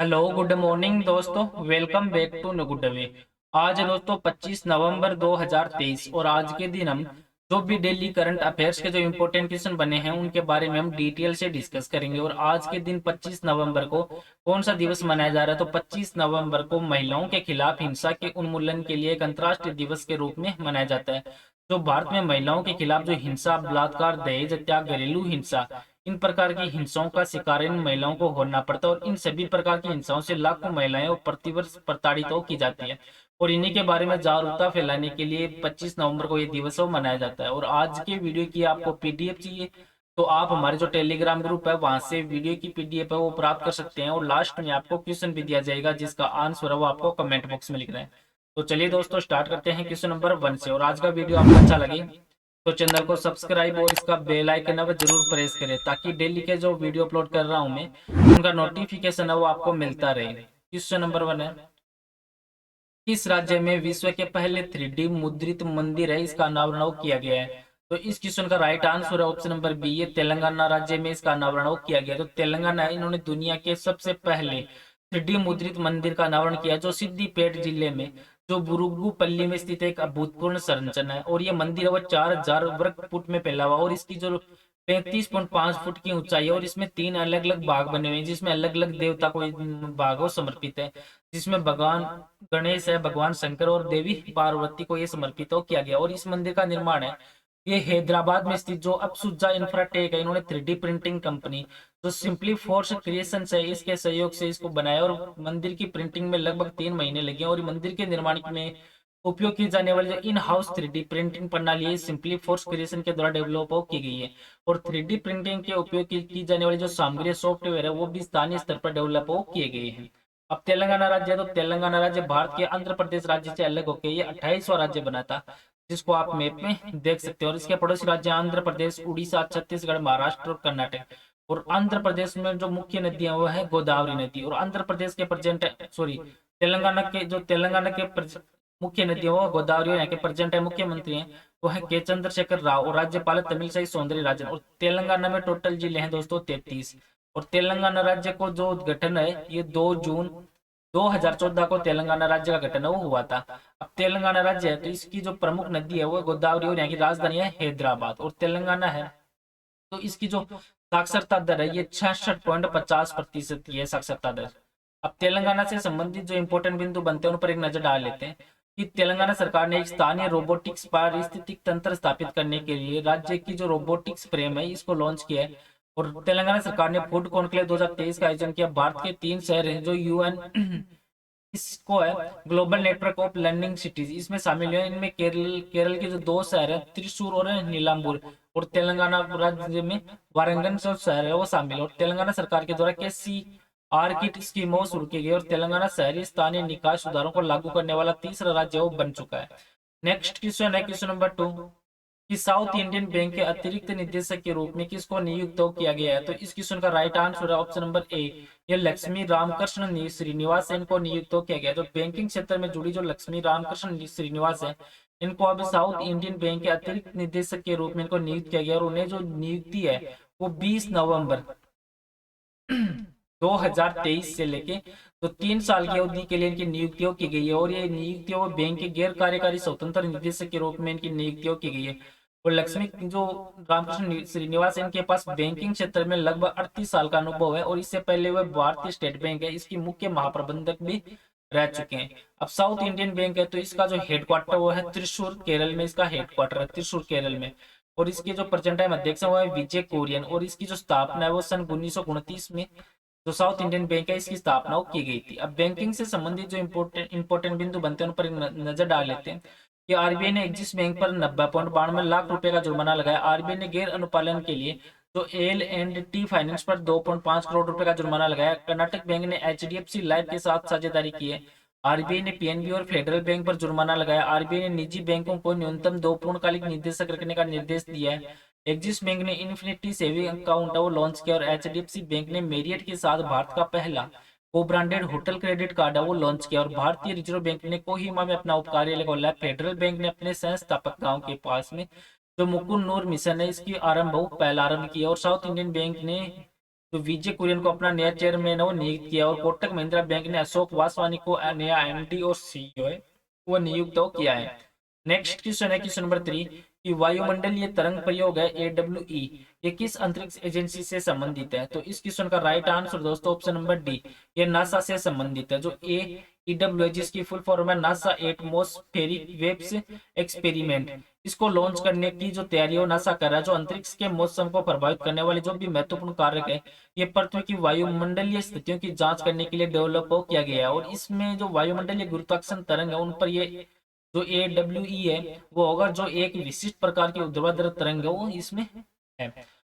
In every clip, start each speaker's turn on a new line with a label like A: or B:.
A: Hello good morning दोस्तों। Welcome back to Good Way. आज है दोस्तों 25 नवंबर 2023 और आज के दिन हम जो भी डेली करंट अफेयर्स के जो इम्पोर्टेंट क्वेश्चन बने हैं उनके बारे में हम डिटेल से डिस्कस करेंगे। और आज के दिन 25 नवंबर को कौन सा दिवस मनाया जा रहा है? तो 25 नवंबर को महिलाओं के खिलाफ हिंसा के उन्मूलन के लिए एक अंतर्राष्ट्रीय दिवस के रूप में मनाया जाता है। जो भारत में महिलाओं के खिलाफ जो हिंसा, बलात्कार, दहेज हत्या, घरेलू हिंसा, इन प्रकार की हिंसाओं का शिकार इन महिलाओं को होना पड़ता है और इन सभी प्रकार की हिंसाओं से लाखों महिलाएं और प्रतिवर्ष प्रताड़ित की जाती है। और इन्हीं के बारे में जागरूकता फैलाने के लिए 25 नवंबर को ये दिवस मनाया जाता है। और आज के वीडियो की आपको पीडीएफ चाहिए तो आप हमारे जो टेलीग्राम ग्रुप है वहां से वीडियो की पीडीएफ है वो प्राप्त कर सकते हैं। और लास्ट में आपको क्वेश्चन भी दिया जाएगा जिसका आंसर है वो आपको कमेंट बॉक्स में लिख रहे हैं। तो चलिए दोस्तों स्टार्ट करते हैं क्वेश्चन नंबर 1 से। और आज का वीडियो आपको अच्छा लगे तो चैनल को सब्सक्राइब और इसका बेल आइकन है वो जरूर प्रेस करें ताकि डेली के जो वीडियो अपलोड कर रहा हूं मैं उनका नोटिफिकेशन है वो आपको मिलता रहे। क्वेश्चन नंबर 1 है, किस राज्य में विश्व के पहले 3D मुद्रित मंदिर है इसका अनावरण किया गया है? तो इस क्वेश्चन का राइट आंसर है ऑप्शन नंबर बी, ये तेलंगाना राज्य में इसका अनावरण किया गया। तो तेलंगाना है, इन्होंने दुनिया के सबसे पहले 3D मुद्रित मंदिर का अनावरण किया जो सिद्दीपेट जिले में जो बुरुगुपल्ली में स्थित एक अभूतपूर्व संरचना है। और ये मंदिर है वो 4000 वर्ग फुट में फैला हुआ और इसकी जो 35.5 फुट की ऊंचाई है और इसमें 3 अलग अलग भाग बने हुए हैं जिसमें अलग अलग देवता को भागों समर्पित है, जिसमें भगवान गणेश है, भगवान शंकर और देवी पार्वती को ये समर्पित किया गया। और इस मंदिर का निर्माण है ये हैदराबाद में स्थित जो अप्सुजा इंफ्राटेक है, इन्होंने 3D प्रिंटिंग कंपनी जो सिंपली फोर्स क्रिएशन है इसके सहयोग से इसको बनाया। और मंदिर की प्रिंटिंग में लगभग 3 महीने लगे और मंदिर के निर्माण में उपयोग की जाने वाली जो इन हाउस 3D प्रिंटिंग प्रणाली है सिंपली फोर्स क्रिएशन के द्वारा डेवलप की गई है। और 3D प्रिंटिंग के उपयोग की जाने वाली जो सामग्री सॉफ्टवेयर है वो भी स्थानीय स्तर पर डेवलप किए गए हैं। अब तेलंगाना राज्य है, तो तेलंगाना राज्य भारत के आंध्र प्रदेश राज्य से अलग होकर ये 28वां राज्य बना था जिसको आप मैप में देख सकते हो। और इसके पड़ोसी राज्य आंध्र प्रदेश, उड़ीसा, छत्तीसगढ़, महाराष्ट्र और कर्नाटक। और आंध्र प्रदेश में जो मुख्य नदियां वो है गोदावरी नदी। और आंध्र प्रदेश के प्रेजेंट सॉरी तेलंगाना के मुख्य नदियां वो गोदावरी और यहाँ के प्रेजेंट है मुख्यमंत्री हैं वो है के चंद्रशेखर राव और राज्यपाल तमिलसाई सौंदर्य राजन। और तेलंगाना में टोटल जिले हैं दोस्तों 33। और तेलंगाना राज्य को जो गठन है ये 2 जून 2014 को तेलंगाना राज्य का गठन वो हुआ था। अब तेलंगाना राज्य है तो इसकी जो प्रमुख नदी है वो गोदावरी और यहाँ की राजधानी है हैदराबाद। और तेलंगाना है तो इसकी जो साक्षरता दर है ये 66.50% की है साक्षरता दर। अब तेलंगाना से संबंधित जो इंपॉर्टेंट बिंदु बनते हैं उन पर एक नजर डाल लेते हैं कि तेलंगाना सरकार ने एक स्थानीय रोबोटिक्स पारिस्थितिक तंत्र स्थापित करने के लिए राज्य की जो रोबोटिक्स फ्रेम है इसको लॉन्च किया है। और तेलंगाना सरकार ने फूड कॉन्क्लेव 2023 का आयोजन किया। भारत के 3 शहर हैं जो यूएन इसको है global network of learning cities इसमें शामिल है। इनमें केरल के जो 2 शहर है त्रिशूर और नीलाम्बूर। और तेलंगाना राज्य में वारंगल शहर है वो शामिल है। और तेलंगाना सरकार के द्वारा KCR की स्कीम शुरू की गई और तेलंगाना शहरी स्थानीय निकाय सुधारों को लागू करने वाला तीसरा राज्य वो बन चुका है। नेक्स्ट क्वेश्चन है क्वेश्चन नंबर 2 कि साउथ इंडियन बैंक के अतिरिक्त निदेशक के रूप में किसको नियुक्त किया गया है? तो इस क्वेश्चन का राइट आंसर है ऑप्शन नंबर ए, ये लक्ष्मी रामकृष्ण श्रीनिवासन को नियुक्त किया गया। तो बैंकिंग क्षेत्र में जुड़ी जो लक्ष्मी रामकृष्ण श्रीनिवास है इनको अब साउथ इंडियन बैंक के अतिरिक्त निदेशक के रूप में इनको नियुक्त किया गया। और उन्हें जो नियुक्ति है वो 20 नवंबर 2023 से लेके तो 3 साल की अवधि के लिए इनकी नियुक्तियों की गई है। और ये नियुक्तियों बैंक के गैर कार्यकारी स्वतंत्र निदेशक के रूप में इनकी नियुक्तियों की गई है। और लक्ष्मी जो रामकृष्ण श्रीनिवास इनके पास बैंकिंग क्षेत्र में लगभग 38 साल का अनुभव है और इससे पहले वह भारतीय स्टेट बैंक है इसकी मुख्य महाप्रबंधक भी रह चुके हैं। अब साउथ इंडियन बैंक है तो इसका जो हेडक्वार्टर वो है त्रिशूर केरल में, इसका हेडक्वार्टर है त्रिशूर केरल में। और इसके जो प्रेजेंट टाइम अध्यक्ष है वो है विजय कोरियन। और इसकी जो स्थापना है वो सन 1929 में जो साउथ इंडियन बैंक है इसकी स्थापना की गई थी। अब बैंकिंग से संबंधित जो इंपोर्टेंट बिंदु बनते हैं उन पर नजर डाल लेते हैं कि आरबीआई ने एक्सिस बैंक पर 90.92 लाख रुपए का जुर्माना लगाया। आरबीआई ने गैर अनुपालन के लिए जो L&T फाइनेंस पर 2.5 करोड़ रुपए का जुर्माना लगाया। कर्नाटक बैंक ने HDFC लाइफ के साथ साझेदारी की है। आरबीआई ने पीएनबी और फेडरल बैंक पर जुर्माना लगाया। आरबीआई ने निजी बैंकों को न्यूनतम 2 पूर्णकालिक निदेशक रखने का निर्देश दिया है। एक्सिस बैंक ने इन्फिनिटी सेविंग अकाउंट वो लॉन्च किया। और HDFC बैंक ने मेरियट के साथ भारत का पहला को ब्रांडेड होटल क्रेडिट कार्ड है वो लॉन्च किया। और भारतीय रिजर्व बैंक ने कोहिमा में अपना उप कार्यालय खोला है। फेडरल बैंक ने अपने संस्थापक गांव के पास में जो मुकुंद नूर मिशन है इसकी आरंभ पहला आरंभ किया। और साउथ इंडियन बैंक ने जो विजय कुरियन को अपना नया चेयरमैन वो नियुक्त किया, और कोटक महिंद्रा बैंक ने अशोक वासवानी को नया एमडी और सीईओ है वो नियुक्त किया है। नेक्स्ट क्वेश्चन है क्वेश्चन नंबर 3 कि वायुमंडलीय तरंग प्रयोग है AWE, ये किस अंतरिक्ष एजेंसी से संबंधित है? तो इस क्वेश्चन का राइट आंसर दोस्तों ऑप्शन नंबर डी, ये नासा से संबंधित है। जो AEW जिसकी फुल फॉर्म है नासा एटमॉस्फेरिक वेव्स एक्सपेरिमेंट, इसको लॉन्च करने की जो तैयारी नासा कर रहा है, जो अंतरिक्ष के मौसम को प्रभावित करने वाले जो भी महत्वपूर्ण कारक है, ये पृथ्वी की वायुमंडलीय स्थितियों की जांच करने के लिए डेवलप किया गया है। और इसमें जो वायुमंडलीय गुरुत्वाकर्षण तरंग है उन पर ये जो AWE है वो होगा, जो एक विशिष्ट प्रकार की ऊर्ध्वाधर तरंग है वो इसमें है।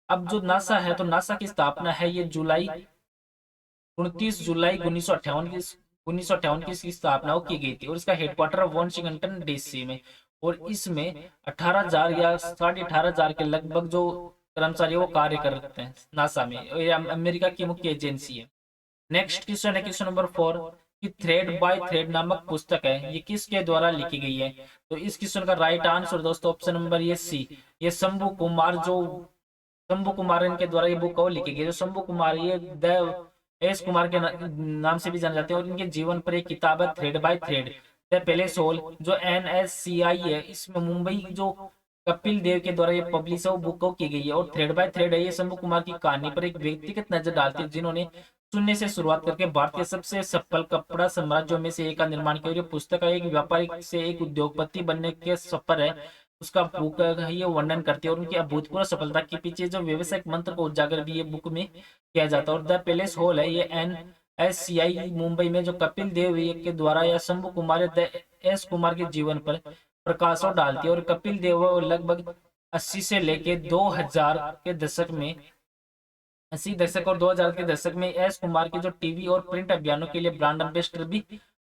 A: अब जो नासा है, तो नासा की स्थापना है ये 29 जुलाई 1958 की इसकी स्थापना की गई थी, और इसका हेडक्वार्टर वाशिंगटन DC में। और इसमें 18,000 या 18,500 के लगभग जो कर्मचारी वो कार्य करते हैं नासा में, और ये अमेरिका की मुख्य एजेंसी है। नेक्स्ट क्वेश्चन है क्वेश्चन नंबर 4 कि थ्रेड बाय थ्रेड नामक पुस्तक है ये किसके द्वारा लिखी गई है? तो इस क्वेश्चन का राइट आंसर दोस्तों ऑप्शन नंबर ये सी, ये शंभू कुमार इनके द्वारा ये बुक और लिखी गई। जो शंभू कुमार ये द एस कुमार के नाम से भी जाने जाते हैं, और इनके जीवन पर एक किताब है थ्रेड बाय थ्रेड द पहले सोल, जो NSCI है इसमें मुंबई जो कपिल देव के द्वारा ये पब्लिश है वो बुक की गई है। और थ्रेड बाय थ्रेड है ये शंभू कुमार की कहानी पर एक व्यक्तिगत नजर डालती है, जिन्होंने शून्य से शुरुआत करके भारत के सबसे सफल कपड़ा साम्राज्यों में से एक का निर्माण किया। और ये पुस्तक एक व्यापारिक से एक उद्योगपति बनने के सफर है उसका बुक है, ये वर्णन करती है। और उनकी अभूतपूर्व सफलता के पीछे जो व्यवसायिक मंत्र को उजागर भी ये बुक में किया जाता है। और द पैलेस हॉल है ये NSCI मुंबई में जो कपिल देव के द्वारा या शंभू कुमार द एस कुमार के जीवन पर प्रकाश डालती है। और कपिल देव लगभग 80 से लेके 2000 के दशक में 80 दशक और 2000 के दशक में एस कुमार के जो टीवी और प्रिंट अभियानों के लिए ब्रांड एम्बेसडर भी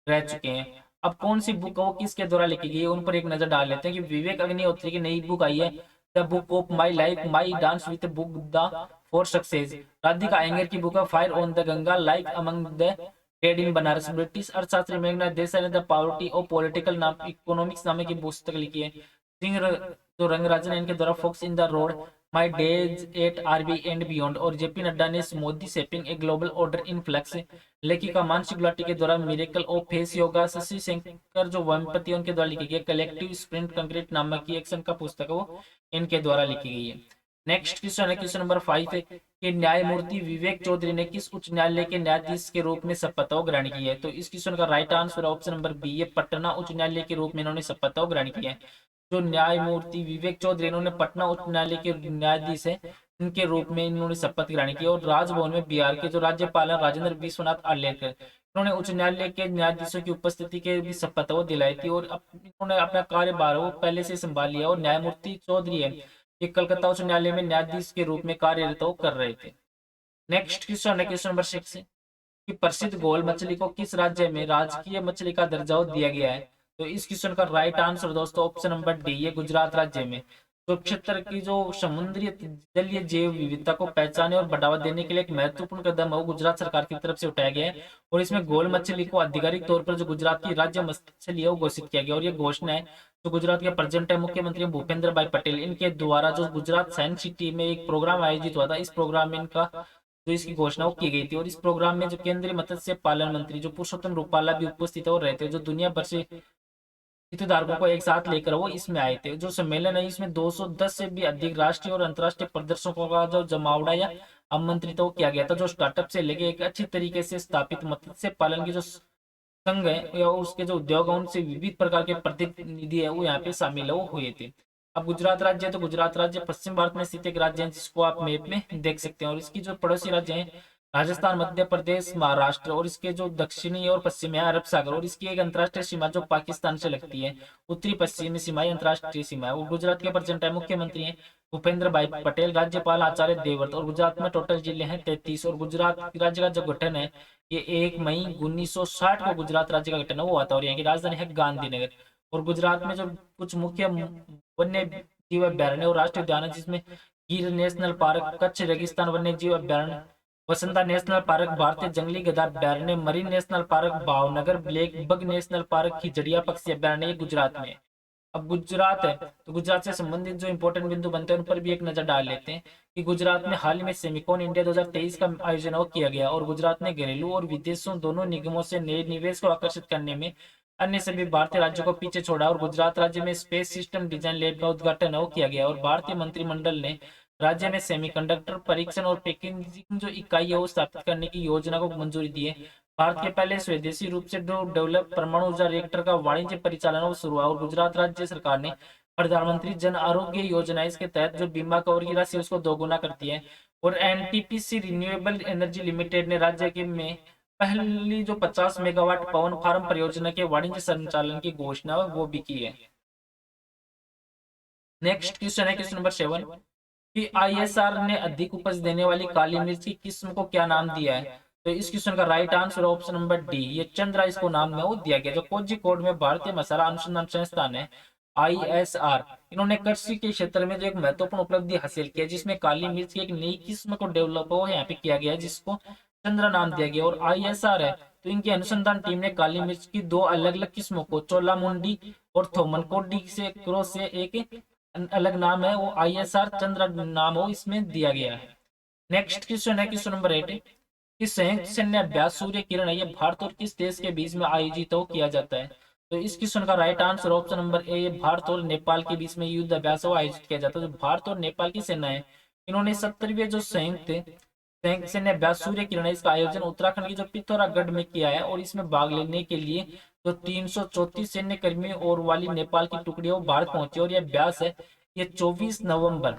A: रह चुके हैं। अब कौन सी बुक वो किसके द्वारा लिखी गई है उन पर एक नजर डाल लेते हैं कि विवेक अग्निहोत्री की नई बुक आई है the book of my life my dance with book the for success. Radhika Iyengar की बुक है fire on the Ganga life among the dead in Banaras. British अर्थशास्त्री मेघनाथ देसाई ने द पॉवर्टी ऑफ पॉलिटिकल नाम इकोनॉमिक्स नाम की पुस्तक लिखी है। जो रंगराजन इनके द्वारा forks in the road my days at RB and beyond. और JP नड्डा ने Modi shaping a global order in flux लेखिका मानसी गुलाटी के द्वारा miracle of face yoga. Shashi Shekhar जो वनपति उनके द्वारा लिखी गई कलेक्टिव स्प्रिंट कंक्रीट नामक की एक्शन का पुस्तक है वो इनके द्वारा लिखी गई है। नेक्स्ट क्वेश्चन है क्वेश्चन नंबर 5 है कि न्यायमूर्ति विवेक चौधरी ने किस उच्च न्यायालय के न्यायाधीश के रूप में शपथ ग्रहण की है? तो इस क्वेश्चन का right answer option number B, ये पटना उच्च न्यायालय के रूप में इन्होंने शपथ ग्रहण किया है। जो न्यायमूर्ति विवेक चौधरी इन्होंने पटना उच्च न्यायालय के न्यायाधीश है इनके रूप में इन्होंने शपथ ग्रहण की। और राजभवन में बिहार के जो राज्यपाल है राजेंद्र विश्वनाथ आर्लेकर इन्होंने उच्च न्यायालय के न्यायाधीशों की उपस्थिति के भी शपथ वो दिलाई थी। और इन्होंने अपना कार्यभार वो पहले से संभाल लिया। और न्यायमूर्ति चौधरी है ये कलकत्ता उच्च न्यायालय में न्यायाधीश के रूप में कार्यरत कर रहे थे। नेक्स्ट क्वेश्चन है क्वेश्चन नंबर 6 कि प्रसिद्ध गोल मछली को किस राज्य में राजकीय मछली का दर्जा दिया गया है? तो इस क्वेश्चन का राइट आंसर दोस्तों ऑप्शन नंबर डी, ये गुजरात राज्य में। तो क्षेत्र की जो समुद्री जलीय जैव विविधता को पहचाने और बढ़ावा देने के लिए एक महत्वपूर्ण कदम है वो गुजरात सरकार की तरफ से उठाया गया है। और इसमें गोल मछली को आधिकारिक तौर पर जो गुजरात की राज्य मछली है वो घोषित किया गया। और ये घोषणा है जो गुजरात के प्रेजेंट है मुख्यमंत्री भूपेंद्र भाई पटेल इनके द्वारा जो गुजरात साइंस सिटी में एक प्रोग्राम आयोजित हुआ था, इस प्रोग्राम में इनका जो इसकी घोषणा की गई थी। और इस प्रोग्राम में जो केंद्रीय मत्स्य पालन मंत्री जो पुरुषोत्तम रूपाला भी उपस्थित हो रहे थे, जो दुनिया भर से हितधारकों को एक साथ लेकर वो इसमें आए थे। जो सम्मेलन है इसमें 210 से भी अधिक राष्ट्रीय और अंतर्राष्ट्रीय प्रदर्शकों का जो जमावड़ा या आमंत्रित किया गया था, जो स्टार्टअप से लेके एक अच्छी तरीके से स्थापित मत्स्य पालन की जो संघ है या उसके जो उद्योग है उनसे विविध प्रकार के प्रतिनिधि है वो यहाँ पे शामिल हुए थे। अब गुजरात राज्य, तो गुजरात राज्य पश्चिम भारत में स्थित एक राज्य है जिसको आप मैप में देख सकते हैं। और इसकी जो पड़ोसी राज्य है राजस्थान, मध्य प्रदेश, महाराष्ट्र, और इसके जो दक्षिणी और पश्चिमी है अरब सागर। और इसकी एक अंतर्राष्ट्रीय सीमा जो पाकिस्तान से लगती है, उत्तरी पश्चिमी सीमा अंतर्राष्ट्रीय सीमा है। वो गुजरात के प्रेजेंट है मुख्यमंत्री है भूपेंद्र भाई पटेल, राज्यपाल आचार्य देवव्रत। और गुजरात में टोटल जिले हैं 33। और गुजरात राज्य का जो गठन है ये 1 मई 1960 को गुजरात राज्य का गठन हुआ था। और यहाँ की राजधानी है गांधीनगर। और गुजरात में जो कुछ मुख्य वन्य जीव अभ्यारण्य और राष्ट्रीय उद्यान है जिसमें गिर नेशनल पार्क, कच्छ रेगिस्तान वन्य जीव अभ्यारण्य, वसंता नेशनल पार्क, भारतीय जंगली गधा अभ्यारण्य, marine national park Bhavnagar, black bug national park, Khijadiya पक्षी अभ्यारण्य गुजरात में। अब गुजरात है, तो गुजरात से संबंधित जो इंपॉर्टेंट बिंदु बनते हैं उन पर भी एक नजर डाल लेते हैं कि गुजरात में हाल ही में सेमिकॉन इंडिया 2023 का आयोजन और किया गया और गुजरात ने घरेलू और विदेशों दोनों निगमों से नए निवेश को आकर्षित करने में अन्य सभी भारतीय राज्यों को पीछे छोड़ा और गुजरात राज्य में स्पेस सिस्टम डिजाइन लैब का उद्घाटन और किया गया और भारतीय मंत्रिमंडल ने राज्य में सेमीकंडक्टर परीक्षण और पैकेजिंग जो इकाई है वो स्थापित करने की योजना को मंजूरी दी है। भारत के पहले स्वदेशी रूप से डेवलप परमाणु ऊर्जा रिएक्टर का वाणिज्य परिचालन शुरू हुआ और गुजरात राज्य सरकार ने प्रधानमंत्री जन आरोग्य योजना इसके तहत जो बीमा कवर की राशि उसको दोगुना कर दिया है और एनटीपीसी रिन्यूएबल एनर्जी लिमिटेड ने राज्य के में पहली जो 50 मेगावाट पवन फार्म परियोजना के वाणिज्य संचालन की घोषणा वो भी की है। नेक्स्ट क्वेश्चन है क्वेश्चन नंबर 7 कि आईएसआर ने अधिक उपज देने वाली काली मिर्च की किस्म को क्या नाम दिया है। तो इस क्वेश्चन का right answer option number D, ये चंद्रा इसको नाम में वो दिया गया। जो कोझिकोड में भारतीय मसाला अनुसंधान संस्थान है आईएसआर, इन्होंने कृषि के क्षेत्र में जो एक महत्वपूर्ण उपलब्धि हासिल की है जिसमें काली मिर्च की एक नई किस्म को डेवलप हो यहाँ पे किया गया है जिसको चंद्रा नाम दिया गया। और आईएसआर है तो इनकी अनुसंधान टीम ने काली मिर्च की दो अलग अलग किस्मों को चोलामुंडी और थोमनकोडी से क्रॉस से एक अलग नाम है वो आईएसआर चंद्र नाम हो इसमें दिया गया है। नेक्स्ट क्वेश्चन है क्वेश्चन नंबर 8 कि संयुक्त सैन्य अभ्यास सूर्य किरण है ये भारत और किस देश के बीच में आयोजित हो किया जाता है। तो इस क्वेश्चन का right answer option number A, ये भारत और नेपाल के बीच में युद्ध अभ्यास हो आयोजित किया जाता है। तो भारत और नेपाल की सेना है इन्होंने 70वें जो संयुक्त सैन्य अभ्यास सूर्य किरण है इसका आयोजन उत्तराखंड की जो पिथौरागढ़ में किया है और इसमें भाग लेने के लिए जो 334 सैन्य कर्मियों और वाली नेपाल की टुकड़ी वो भारत पहुंची और यह अभ्यास है ये 24 नवंबर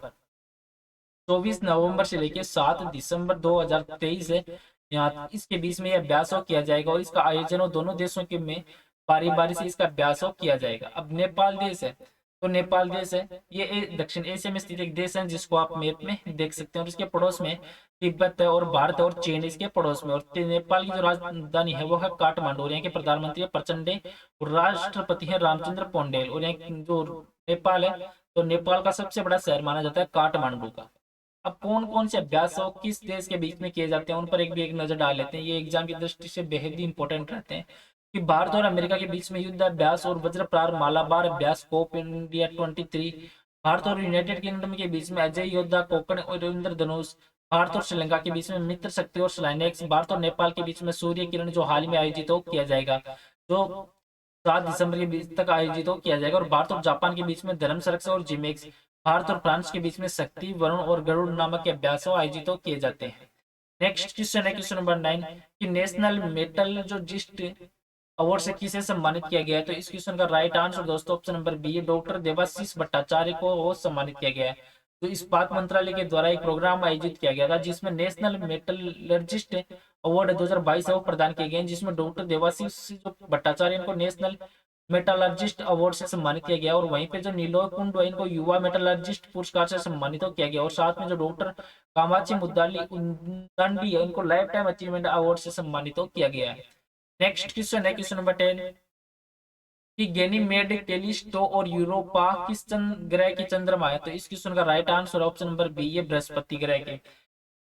A: से लेकर 7 दिसंबर 2023 है यहाँ इसके बीच में यह अभ्यास किया जाएगा और इसका आयोजन दोनों देशों के में बारी बारी से इसका अभ्यास किया जाएगा। अब नेपाल देश है तो नेपाल देश है ये दक्षिण एशिया में स्थित एक देश है जिसको आप मैप में देख सकते हैं और इसके पड़ोस में तिब्बत है और भारत और चीन इसके पड़ोस में और नेपाल की जो राजधानी है वो है काठमांडू और यहाँ के प्रधानमंत्री है प्रचंडे और राष्ट्रपति है रामचंद्र पौंडेल और यहाँ जो नेपाल है तो नेपाल का सबसे बड़ा शहर माना जाता है काठमांडू का। अब कौन कौन से अभ्यास हो किस देश के बीच में किए जाते हैं उन पर एक नजर डाल लेते हैं। ये एग्जाम की दृष्टि से बेहद ही इंपॉर्टेंट रहते हैं कि भारत और अमेरिका के बीच में युद्ध अभ्यास और वज्र प्रहार मालाबार अभ्यास कोप इंडिया 23, भारत और यूनाइटेड किंगडम के बीच में अजय योद्धा कोकण और इंद्रधनुष, भारत और श्रीलंका के बीच में मित्र शक्ति और स्लाइनेक्स, भारत और नेपाल के बीच में सूर्य किरण जो हाल ही में आयोजित किया जाएगा जो 7 दिसंबर के बीच तक आयोजित किया जाएगा और भारत और जापान के बीच में धर्म संरक्षण और जिमेक्स, भारत और फ्रांस के बीच में शक्ति वरुण और गरुड़ नामक के अभ्यास आयोजित किए जाते हैं। नेक्स्ट क्वेश्चन है क्वेश्चन नंबर 9 कि नेशनल मेटल जो जिस्ट अवार्ड से किसे सम्मानित किया गया है। तो इस क्वेश्चन का राइट आंसर दोस्तों ऑप्शन नंबर बी है, डॉक्टर देवाशीष भट्टाचार्य को सम्मानित किया गया है। तो इस्पात मंत्रालय के द्वारा एक प्रोग्राम आयोजित किया गया था जिसमें नेशनल मेटलर्जिस्ट अवार्ड 2022 वो प्रदान किए गए जिसमें डॉक्टर देवाशीष भट्टाचार्य को नेशनल मेटलर्जिस्ट अवार्ड से सम्मानित किया गया और वहीं पे जो नीलोय कुंड इनको युवा मेटलर्जिस्ट पुरस्कार से सम्मानित किया गया और साथ में जो डॉक्टर कामाची मुद्दाली है इनको लाइफ टाइम अचीवमेंट अवार्ड से सम्मानित किया गया है। नेक्स्ट क्वेश्चन है क्वेश्चन नंबर 10 कि गैनीमेड, कैलिस्टो और यूरोपा किस ग्रह की चंद्रमा है। तो इस क्वेश्चन का right answer option number B है, बृहस्पति ग्रह के।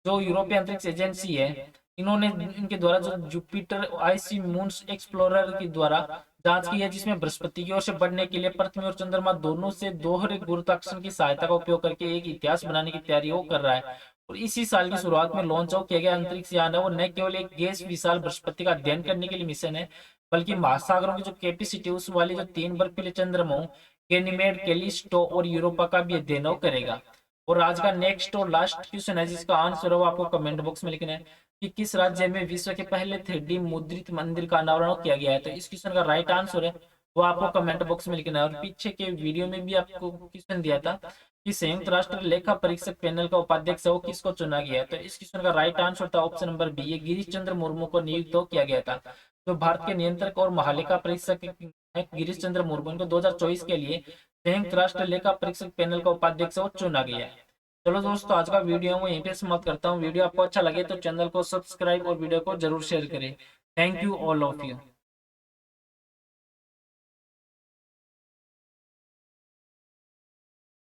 A: जो यूरोपीय अंतरिक्ष एजेंसी है इन्होंने इनके द्वारा जो जुपिटर आईसी मून्स एक्सप्लोरर के द्वारा जांच की है जिसमें बृहस्पति की ओर से बढ़ने के लिए पृथ्वी और चंद्रमा दोनों से दोहरे गुरुत्वाकर्षण की सहायता का उपयोग करके एक इतिहास बनाने की तैयारी वो कर रहा है और इसी साल की शुरुआत में लॉन्च किया गया अंतरिक्ष यान है वो न केवल एक गैस विशाल बृहस्पति का अध्ययन करने के लिए मिशन है बल्कि महासागरों की जो कैपेसिटी उस वाली जो 3 बर्फीले चंद्रमाओं गैनीमेड, कैलिस्टो और यूरोपा का भी अध्ययन करेगा। और आज का नेक्स्ट और लास्ट क्वेश्चन है जिसका आंसर हो आपको कमेंट बॉक्स में लिखना है कि किस राज्य में विश्व के पहले 3D मुद्रित मंदिर का अनावरण किया गया है। तो इस क्वेश्चन का राइट आंसर है वो आपको कमेंट बॉक्स में लिखना है। और पीछे के वीडियो में भी आपको क्वेश्चन दिया था कि संयुक्त राष्ट्र लेखा परीक्षक पैनल का उपाध्यक्ष है वो किसको चुना गया है। तो इस क्वेश्चन का राइट आंसर था ऑप्शन नंबर बी, ये गिरीश चंद्र मुर्मू को नियुक्त किया गया था। तो भारत के नियंत्रक और महालेखा परीक्षक गिरीश चंद्र मुर्मू को 2024 के लिए संयुक्त राष्ट्र लेखा परीक्षक पैनल का उपाध्यक्ष वो चुना गया है। चलो दोस्तों आज का वीडियो मैं यहीं पे समाप्त करता हूँ। वीडियो आपको अच्छा लगे तो चैनल को सब्सक्राइब और वीडियो को जरूर शेयर करें। Thank you all of you.